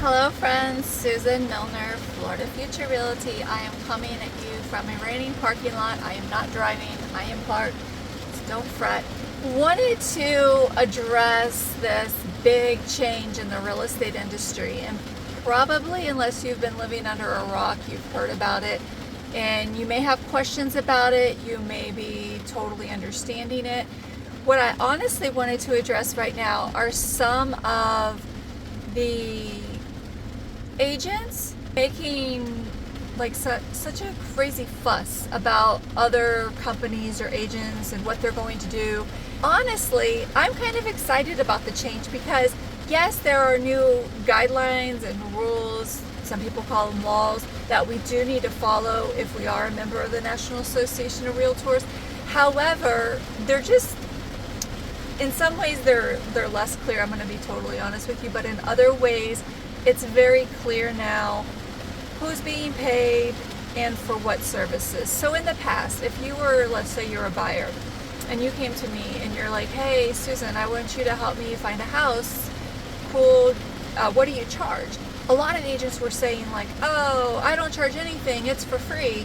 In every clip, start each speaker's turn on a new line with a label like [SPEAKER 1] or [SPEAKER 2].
[SPEAKER 1] Hello friends, Susan Milner, Florida Future Realty. I am coming at you from a raining parking lot. I am not driving, I am parked, so don't fret. Wanted to address this big change in the real estate industry, and probably unless you've been living under a rock, you've heard about it, and you may have questions about it, you may be totally understanding it. What I honestly wanted to address right now are some of the agents making like such a crazy fuss about other companies or agents and what they're going to do. Honestly, I'm kind of excited about the change because yes, there are new guidelines and rules, some people call them laws, that we do need to follow if we are a member of the National Association of Realtors. However, they're just, in some ways they're less clear, I'm going to be totally honest with you, but in other ways it's very clear now who's being paid and for what services. So in the past, if you were, let's say you're a buyer and you came to me and you're like, hey Susan, I want you to help me find a house, cool, what do you charge? A lot of agents were saying like, oh, I don't charge anything, it's for free,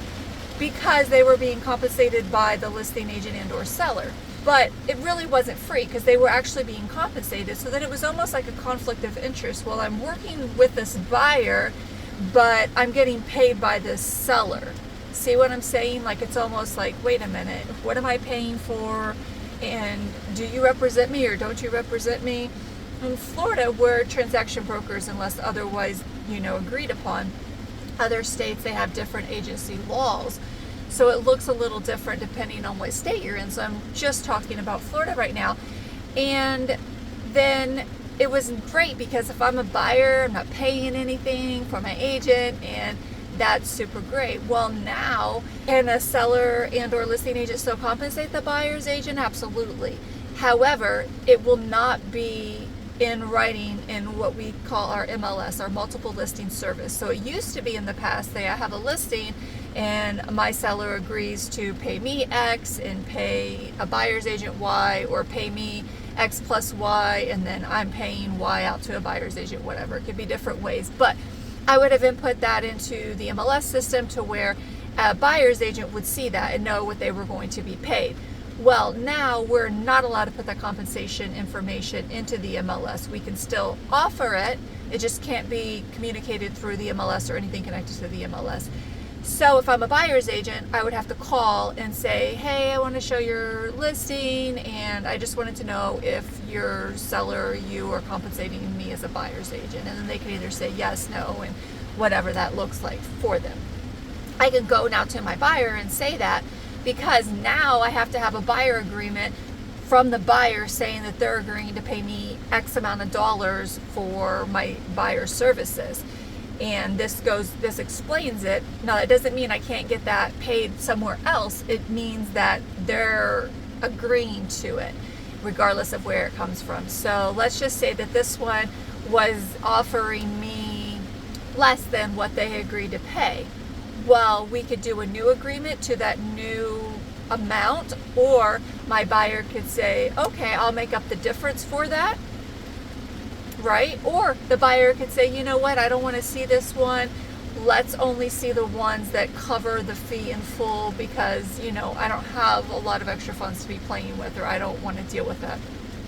[SPEAKER 1] because they were being compensated by the listing agent and or seller. But it really wasn't free because they were actually being compensated. So then it was almost like a conflict of interest. Well, I'm working with this buyer, but I'm getting paid by this seller. See what I'm saying? Like it's almost like, wait a minute, what am I paying for? And do you represent me or don't you represent me? In Florida, we're transaction brokers unless otherwise, agreed upon. Other states, they have different agency laws. So it looks a little different depending on what state you're in. So I'm just talking about Florida right now. And then it was great because if I'm a buyer, I'm not paying anything for my agent, and that's super great. Well, now, can a seller and or listing agent still compensate the buyer's agent? Absolutely. However, it will not be in writing in what we call our MLS, our multiple listing service. So it used to be in the past, say I have a listing and my seller agrees to pay me X and pay a buyer's agent Y, or pay me X plus Y and then I'm paying Y out to a buyer's agent, whatever. It could be different ways, but I would have input that into the MLS system to where a buyer's agent would see that and know what they were going to be paid. Well, now we're not allowed to put that compensation information into the MLS. We can still offer it, it just can't be communicated through the MLS or anything connected to the MLS. So if I'm a buyer's agent, I would have to call and say, hey, I want to show your listing and I just wanted to know if your seller, you are compensating me as a buyer's agent. And then they can either say yes, no, and whatever that looks like for them. I can go now to my buyer and say that, because now I have to have a buyer agreement from the buyer saying that they're agreeing to pay me X amount of dollars for my buyer services. And this explains it. Now, that doesn't mean I can't get that paid somewhere else. It means that they're agreeing to it, regardless of where it comes from. So let's just say that this one was offering me less than what they agreed to pay. Well, we could do a new agreement to that new amount, or my buyer could say, okay, I'll make up the difference for that. Right? Or the buyer could say, you know what, I don't want to see this one. Let's only see the ones that cover the fee in full because, I don't have a lot of extra funds to be playing with, or I don't want to deal with that.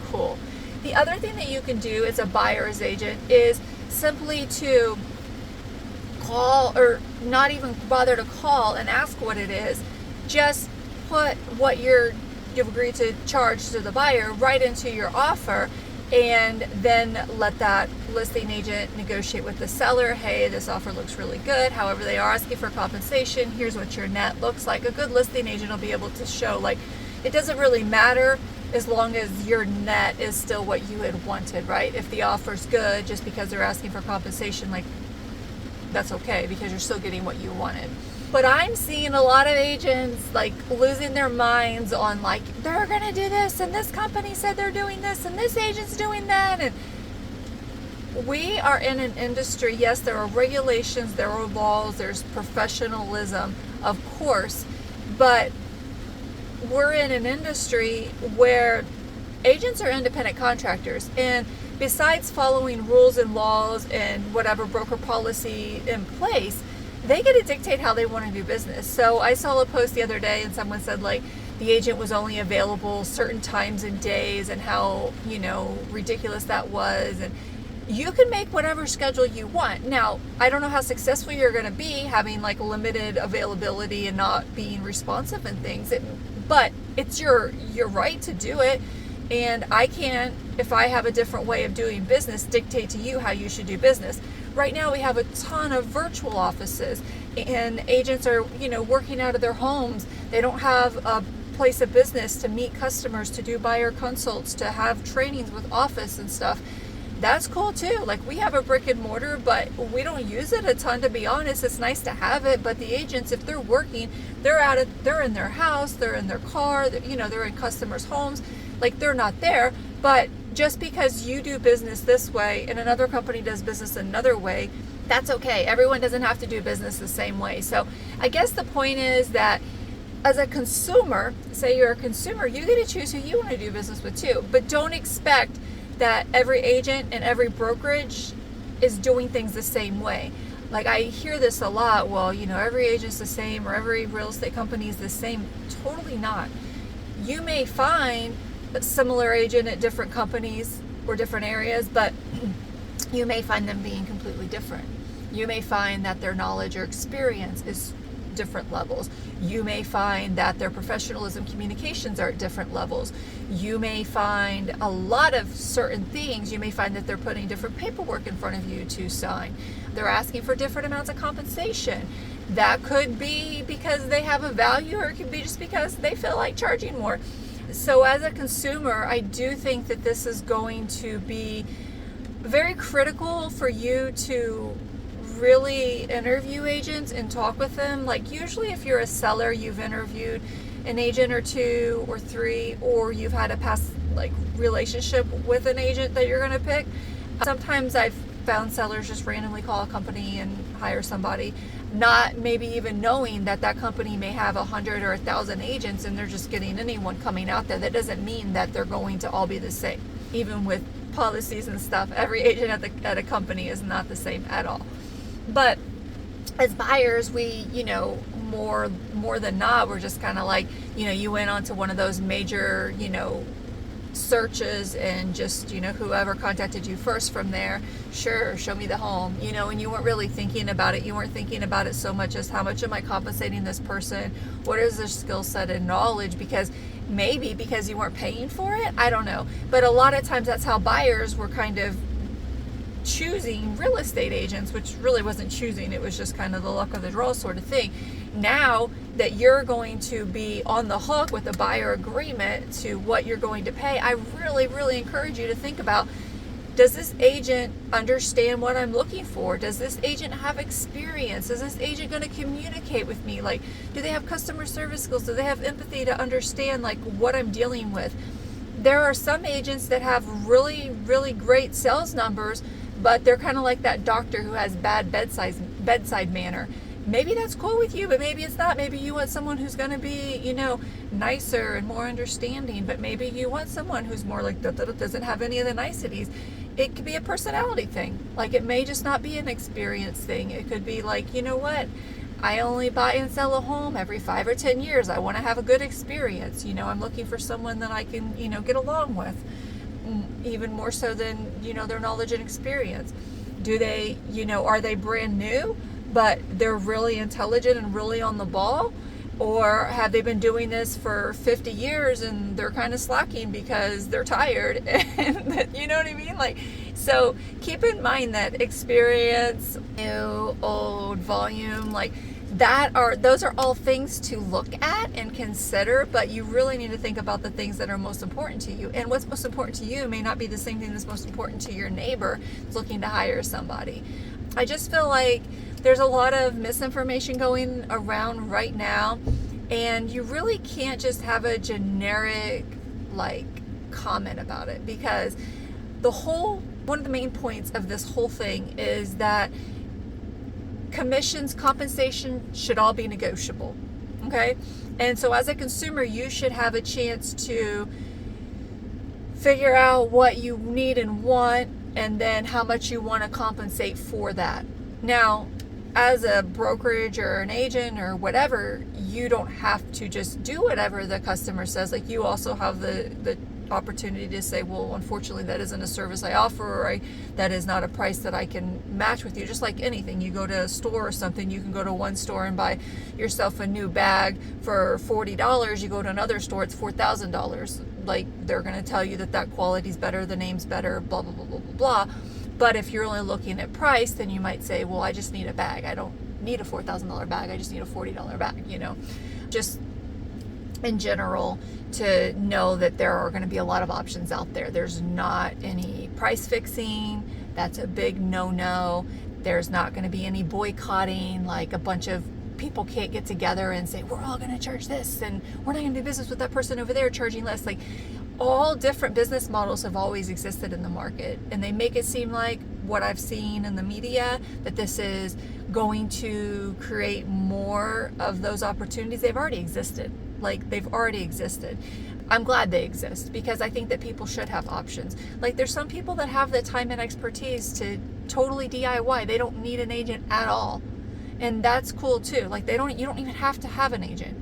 [SPEAKER 1] Cool. The other thing that you can do as a buyer's agent is simply to call, or not even bother to call and ask what it is. Just put what you've agreed to charge to the buyer right into your offer, and then let that listing agent negotiate with the seller. Hey, this offer looks really good. However, they are asking for compensation. Here's what your net looks like. A good listing agent will be able to show, like, it doesn't really matter as long as your net is still what you had wanted, right? If the offer's good, just because they're asking for compensation, like, that's okay because you're still getting what you wanted. But I'm seeing a lot of agents like losing their minds on like, they're gonna do this and this company said they're doing this and this agent's doing that. And we are in an industry, yes, there are regulations, there are laws, there's professionalism, of course, but we're in an industry where agents are independent contractors, and besides following rules and laws and whatever broker policy in place, they get to dictate how they want to do business. So I saw a post the other day and someone said like the agent was only available certain times and days, and how, ridiculous that was. And you can make whatever schedule you want. Now, I don't know how successful you're going to be having like limited availability and not being responsive and things, but it's your right to do it. And I can't, if I have a different way of doing business, dictate to you how you should do business. Right now we have a ton of virtual offices, and agents are, working out of their homes. They don't have a place of business to meet customers, to do buyer consults, to have trainings with office and stuff. That's cool too. Like, we have a brick and mortar, but we don't use it a ton, to be honest. It's nice to have it, but the agents, if they're working, they're in their house, they're in their car, they're in customers' homes. Like, they're not there. But just because you do business this way and another company does business another way, that's okay. Everyone doesn't have to do business the same way. So I guess the point is that as a consumer, say you're a consumer, you get to choose who you want to do business with too. But don't expect that every agent and every brokerage is doing things the same way. Like, I hear this a lot. Well, every agent's the same, or every real estate company is the same. Totally not. You may find a similar agent at different companies or different areas, but you may find them being completely different. You may find that their knowledge or experience is different levels. You may find that their professionalism, communications are at different levels. You may find a lot of certain things. You may find that they're putting different paperwork in front of you to sign. They're asking for different amounts of compensation. That could be because they have a value, or it could be just because they feel like charging more. So as a consumer, I do think that this is going to be very critical for you to really interview agents and talk with them. Like, usually if you're a seller, you've interviewed an agent or two or three, or you've had a past relationship with an agent that you're going to pick. Sometimes I've found sellers just randomly call a company and hire somebody, not maybe even knowing that company may have 100 or 1,000 agents, and they're just getting anyone coming out there. That doesn't mean that they're going to all be the same. Even with policies and stuff, every agent at a company is not the same at all. But as buyers, we, more than not, we're just kind of like, you went onto one of those major, searches, and just, whoever contacted you first from there, sure, show me the home, and you weren't really thinking about it. You weren't thinking about it so much as how much am I compensating this person? What is their skill set and knowledge? Because you weren't paying for it. I don't know. But a lot of times that's how buyers were kind of choosing real estate agents, which really wasn't choosing. It was just kind of the luck of the draw sort of thing. Now that you're going to be on the hook with a buyer agreement to what you're going to pay, I really, really encourage you to think about, does this agent understand what I'm looking for? Does this agent have experience? Is this agent going to communicate with me? Like, do they have customer service skills? Do they have empathy to understand what I'm dealing with? There are some agents that have really, really great sales numbers, but they're kind of like that doctor who has bad bedside manner. Maybe that's cool with you, but maybe it's not. Maybe you want someone who's going to be, nicer and more understanding, but maybe you want someone who's more like that doesn't have any of the niceties. It could be a personality thing. Like, it may just not be an experience thing. It could be like, what? I only buy and sell a home every 5 or 10 years. I want to have a good experience. I'm looking for someone that I can, get along with, even more so than, their knowledge and experience. Do they, are they brand new, but they're really intelligent and really on the ball? Or have they been doing this for 50 years and they're kind of slacking because they're tired? And you know what I mean? So keep in mind that experience, new, old, volume, those are all things to look at and consider, but you really need to think about the things that are most important to you. And what's most important to you may not be the same thing that's most important to your neighbor who's looking to hire somebody. I just feel like there's a lot of misinformation going around right now, and you really can't just have a generic comment about it, because one of the main points of this whole thing is that commissions, compensation should all be negotiable. Okay? And so as a consumer, you should have a chance to figure out what you need and want, and then how much you want to compensate for that. Now, as a brokerage or an agent or whatever, you don't have to just do whatever the customer says. Like, you also have the opportunity to say, well, unfortunately, that isn't a service I offer, or that is not a price that I can match with you. Just like anything, you go to a store or something, you can go to one store and buy yourself a new bag for $40. You go to another store, it's $4,000. Like, they're going to tell you that quality's better, the name's better, blah, blah, blah, blah, blah, blah. But if you're only looking at price, then you might say, well, I just need a bag. I don't need a $4,000 bag. I just need a $40 bag, just in general, to know that there are going to be a lot of options out there. There's not any price fixing. That's a big no-no. There's not going to be any boycotting, like a bunch of people can't get together and say, we're all going to charge this, and we're not going to do business with that person over there charging less. Like, all different business models have always existed in the market, and they make it seem like, what I've seen in the media, that this is going to create more of those opportunities. They've already existed. Like, they've already existed. I'm glad they exist, because I think that people should have options. Like, there's some people that have the time and expertise to totally DIY. They don't need an agent at all. And that's cool too. Like, you don't even have to have an agent.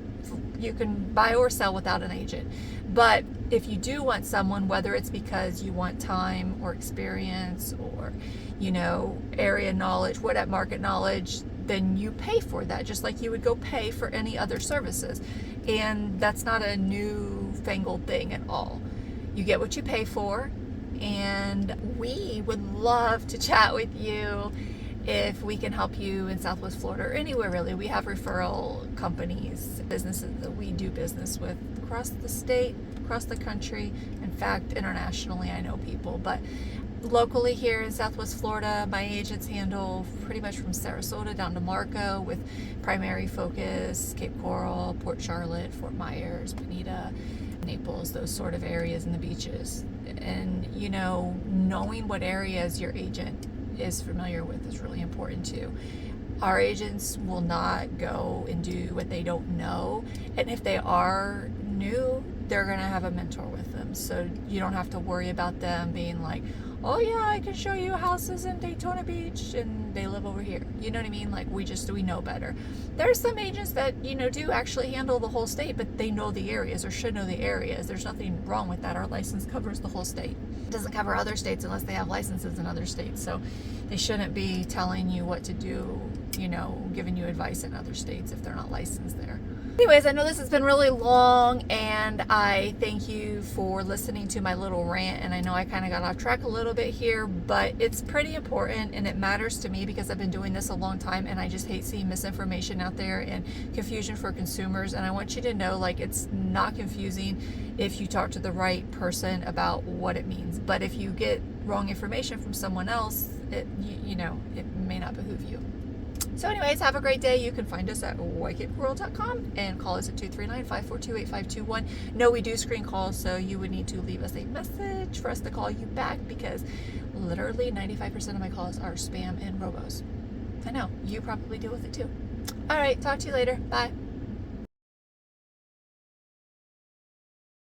[SPEAKER 1] You can buy or sell without an agent. But if you do want someone, whether it's because you want time or experience or, area knowledge, market knowledge, then you pay for that, just like you would go pay for any other services. And that's not a newfangled thing at all. You get what you pay for, and we would love to chat with you if we can help you in Southwest Florida or anywhere really. We have referral companies, businesses that we do business with across the state, across the country. In fact, internationally, I know people. But locally here in Southwest Florida, my agents handle pretty much from Sarasota down to Marco, with primary focus Cape Coral, Port Charlotte, Fort Myers, Bonita, Naples, those sort of areas, and the beaches. And knowing what areas your agent is familiar with is really important too. Our agents will not go and do what they don't know, and if they are new, they're gonna have a mentor with them, so you don't have to worry about them being like, oh yeah, I can show you houses in Daytona Beach and they live over here. You know what I mean? Like, we know better. There's some agents that, do actually handle the whole state, but they know the areas, or should know the areas. There's nothing wrong with that. Our license covers the whole state. It doesn't cover other states unless they have licenses in other states. So they shouldn't be telling you what to do, giving you advice in other states if they're not licensed there. Anyways, I know this has been really long, and I thank you for listening to my little rant, and I know I kind of got off track a little bit here, but it's pretty important, and it matters to me because I've been doing this a long time, and I just hate seeing misinformation out there and confusion for consumers. And I want you to know, like, it's not confusing if you talk to the right person about what it means. But if you get wrong information from someone else, it may not behoove you. So anyways, have a great day. You can find us at whitecapecoral.com and call us at 239-542-8521. No, we do screen calls, so you would need to leave us a message for us to call you back, because literally 95% of my calls are spam and robos. I know, you probably deal with it too. All right, talk to you later. Bye.